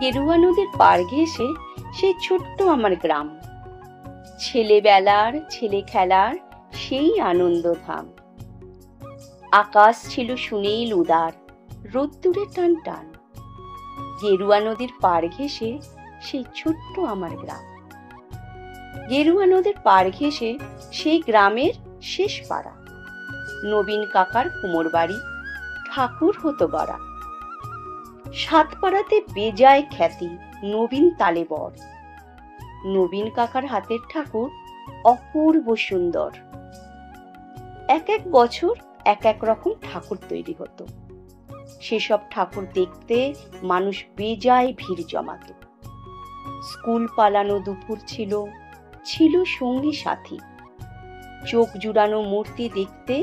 গেরুয়া নদীর পাড় ঘেঁষে সেই ছোট্ট আমার গ্রাম, ছেলেবেলার ছেলে খেলার সেই আনন্দধাম। আকাশ ছিল সুনীল উদার, রোদ্দুরে টান টান। গেরুয়া নদীর পাড় ঘেঁষে সেই ছোট্ট আমার গ্রাম। গেরুয়া নদীর পাড় ঘেঁষে সেই গ্রামের শেষ পাড়া। নবীন কাকার কুমোর বাড়ি, ঠাকুর হতো গড়া। সাত পাড়াতে বেজায় খ্যাতি, নবীন তালে বর। নবীন কাকার হাতের ঠাকুর অপূর্ব সুন্দর। এক এক বছর এক এক রকম ঠাকুর তৈরি হতো। সেসব ঠাকুর দেখতে মানুষ বেজায় ভিড় জমাতো। স্কুল পালানো দুপুর ছিল, ছিল সঙ্গী সাথী। চোখ জুড়ানো মূর্তি দেখতে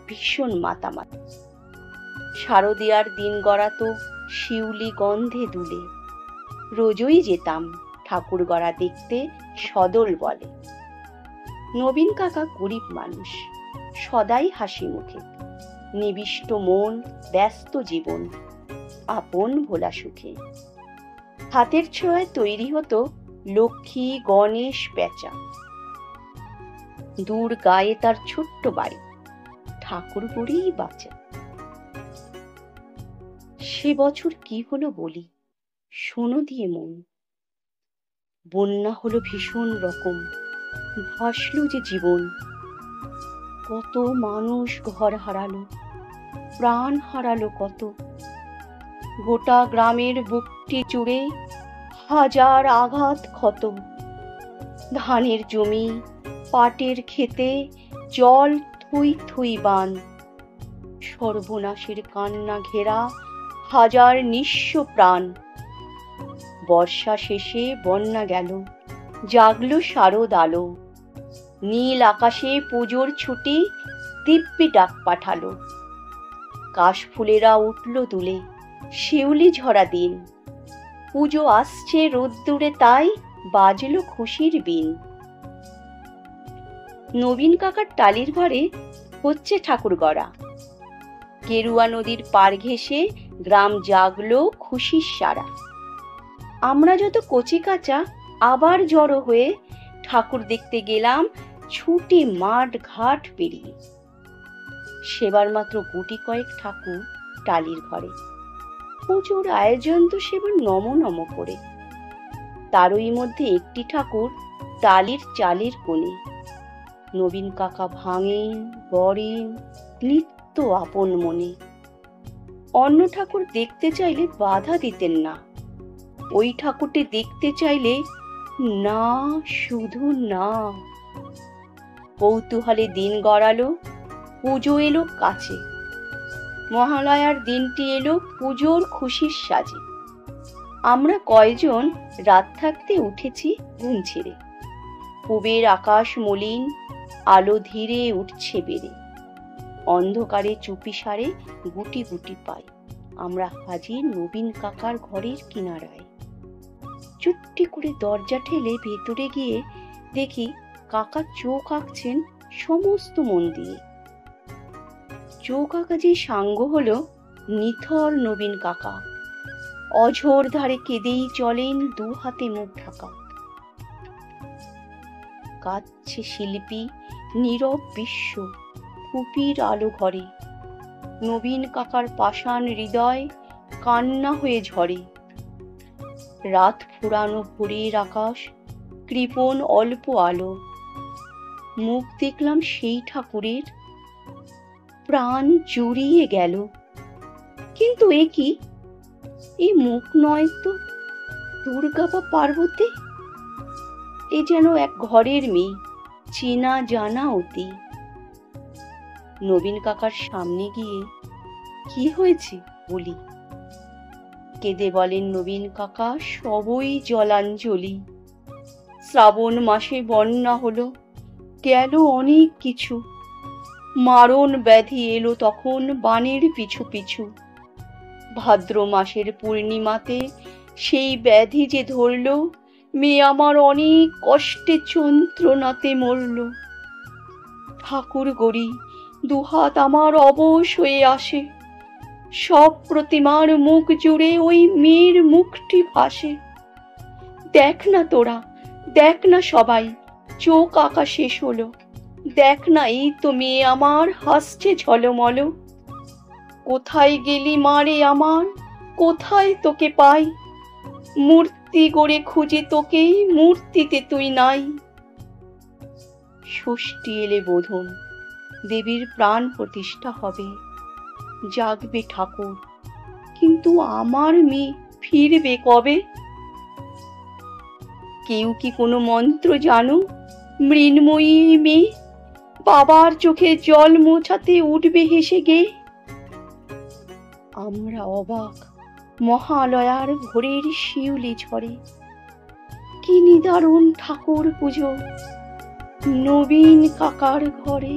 ভীষণ মাতামাতি। শারদিয়ার দিন গড়াতো শিউলি গন্ধে দুলে। রোজই যেতাম ঠাকুর গড়া দেখতে সদল বলে। নবীন কাকা গরিব মানুষ, সদাই হাসি মুখে। নিবিষ্ট মন, ব্যস্ত জীবন, আপন ভোলা সুখে। হাতের ছোঁয়ায় তৈরি হতো লক্ষ্মী, গণেশ, পেঁচা। দূর গায়ে তার ছোট্ট বাড়ি, ঠাকুর গড়েই বাঁচা। সে বছর কি হলো বলি, শোনো দিয়ে মন। বন্যা হলো ভীষণ রকম, ভাসলো যে জীবন। কত মানুষ ঘর হারালো, প্রাণ হারালো কত। গোটা গ্রামের বুকটি জুড়ে হাজার আঘাত ক্ষত। ধানের জমি, পাটের ক্ষেতে জল থই থই বান। সর্বনাশের কান্না ঘেরা হাজার নিঃস্ব প্রাণ। বর্ষা শেষে বন্যা গেল, জাগলো শারদ আলো। নীল আকাশে পুজোর ছুটি দিব্যি ডাক পাঠালো। কাশফুলেরা উঠল দুলে, শিউলি ঝরা দিন। পুজো আসছে রোদ্দুরে, তাই বাজলো খুশির বিন। নবীন কাকার টালির ঘরে হচ্ছে ঠাকুর গড়া। গেরুয়া নদীর পাড় ঘেঁষে গ্রাম জাগলো খুশির সারা। আমরা যত কচি কাঁচা আবার জড়ো হয়ে ঠাকুর দেখতে গেলাম ছুটে মাঠ ঘাট পেরিয়ে। সেবার মাত্র গুটি কয়েক ঠাকুর টালির ঘরে। পুজোর আয়োজন তো সেবার নম নম করে। তারই মধ্যে একটি ঠাকুর টালির চালের কোণে। নবীন কাকা ভাঙেন, গড়েন, নিত্য আপন মনে। অন্য ঠাকুর দেখতে চাইলে বাধা দিতেন না। ওই ঠাকুরটি দেখতে চাইলে না, শুধু না। কৌতূহলে দিন গড়ালো, পুজো এলো কাছে। মহালয়ার দিনটি এলো পুজোর খুশির সাজে। আমরা কয়জন রাত থাকতে উঠেছি ঘুম ছেড়ে। পূবের আকাশ মলিন, আলো ধীরে উঠছে বেড়ে। অন্ধকারে চুপি সারে গুটি গুটি পাই আমরা হাজির নবীন কাকার ঘরের কিনারায়। চুপটি করে দরজা ঠেলে ভেতরে গিয়ে দেখি কাকা চোখ আঁকছেন সমস্ত মন দিয়ে। চোখ আঁকা যে সাঙ্গ হলো নিথর নবীন কাকা। অঝোর ধারে কেঁদেই চলেন, দু হাতে মুখ ঢাকা। কাঁদছে শিল্পী, নীরব বিশ্ব, কুপির আলো ঘরে। নবীন কাকার পাষাণ হৃদয় কান্না হয়ে ঝরে। রাত ফুরানো ভোরের আকাশ, কৃপণ অল্প আলো। মুখ দেখলাম সেই ঠাকুরের, প্রাণ জুড়িয়ে গেল। কিন্তু এ কি, এ মুখ নয় তো, দুর্গা বা পার্বতী। এ যেন এক ঘরের মেয়ে, চেনা জানা অতি। নবীন কাকার সামনে গিয়ে কি হয়েছে বলি। কেঁদে বলেন নবীন কাকা, সবই জলাঞ্জলি। শ্রাবণ মাসে বন্যা হলো, গেল অনেক কিছু। মারণ ব্যাধি এলো তখন বানের পিছু পিছু। ভাদ্র মাসের পূর্ণিমাতে সেই ব্যাধি যে ধরল, মেয়ে আমার অনেক কষ্টে যন্ত্রণাতে মরল। ঠাকুর গড়ি দুহাত আমার অবশ হয়ে আসে, সব প্রতিমার মুখ জুড়ে ওই মেয়ের মুখটি ভাসে। দেখ না তোরা, দেখ না সবাই, চোখ আঁকা শেষ হলো। দেখ না, এই তো মেয়ে আমার হাসছে ঝলমল। কোথায় গেলি মারে আমার, কোথায় তোকে পাই? মূর্তি গড়ে খুঁজে তোকেই, মূর্তিতে তুই নাই। ষষ্ঠী এলে বোধন, দেবীর প্রাণ প্রতিষ্ঠা হবে। জাগবে ঠাকুর, কিন্তু আমার মেয়ে ফিরবে কবে? কেউ কি কোনো মন্ত্র জানো? মৃন্ময়ী মেয়ে বাবার চোখে জল মোছাতে উঠবে হেসে গে। আমরা অবাক, মহালয়ার ভোরের শিউলি ঝরে। কি নিদারুণ ঠাকুর পুজো নবীন কাকার ঘরে।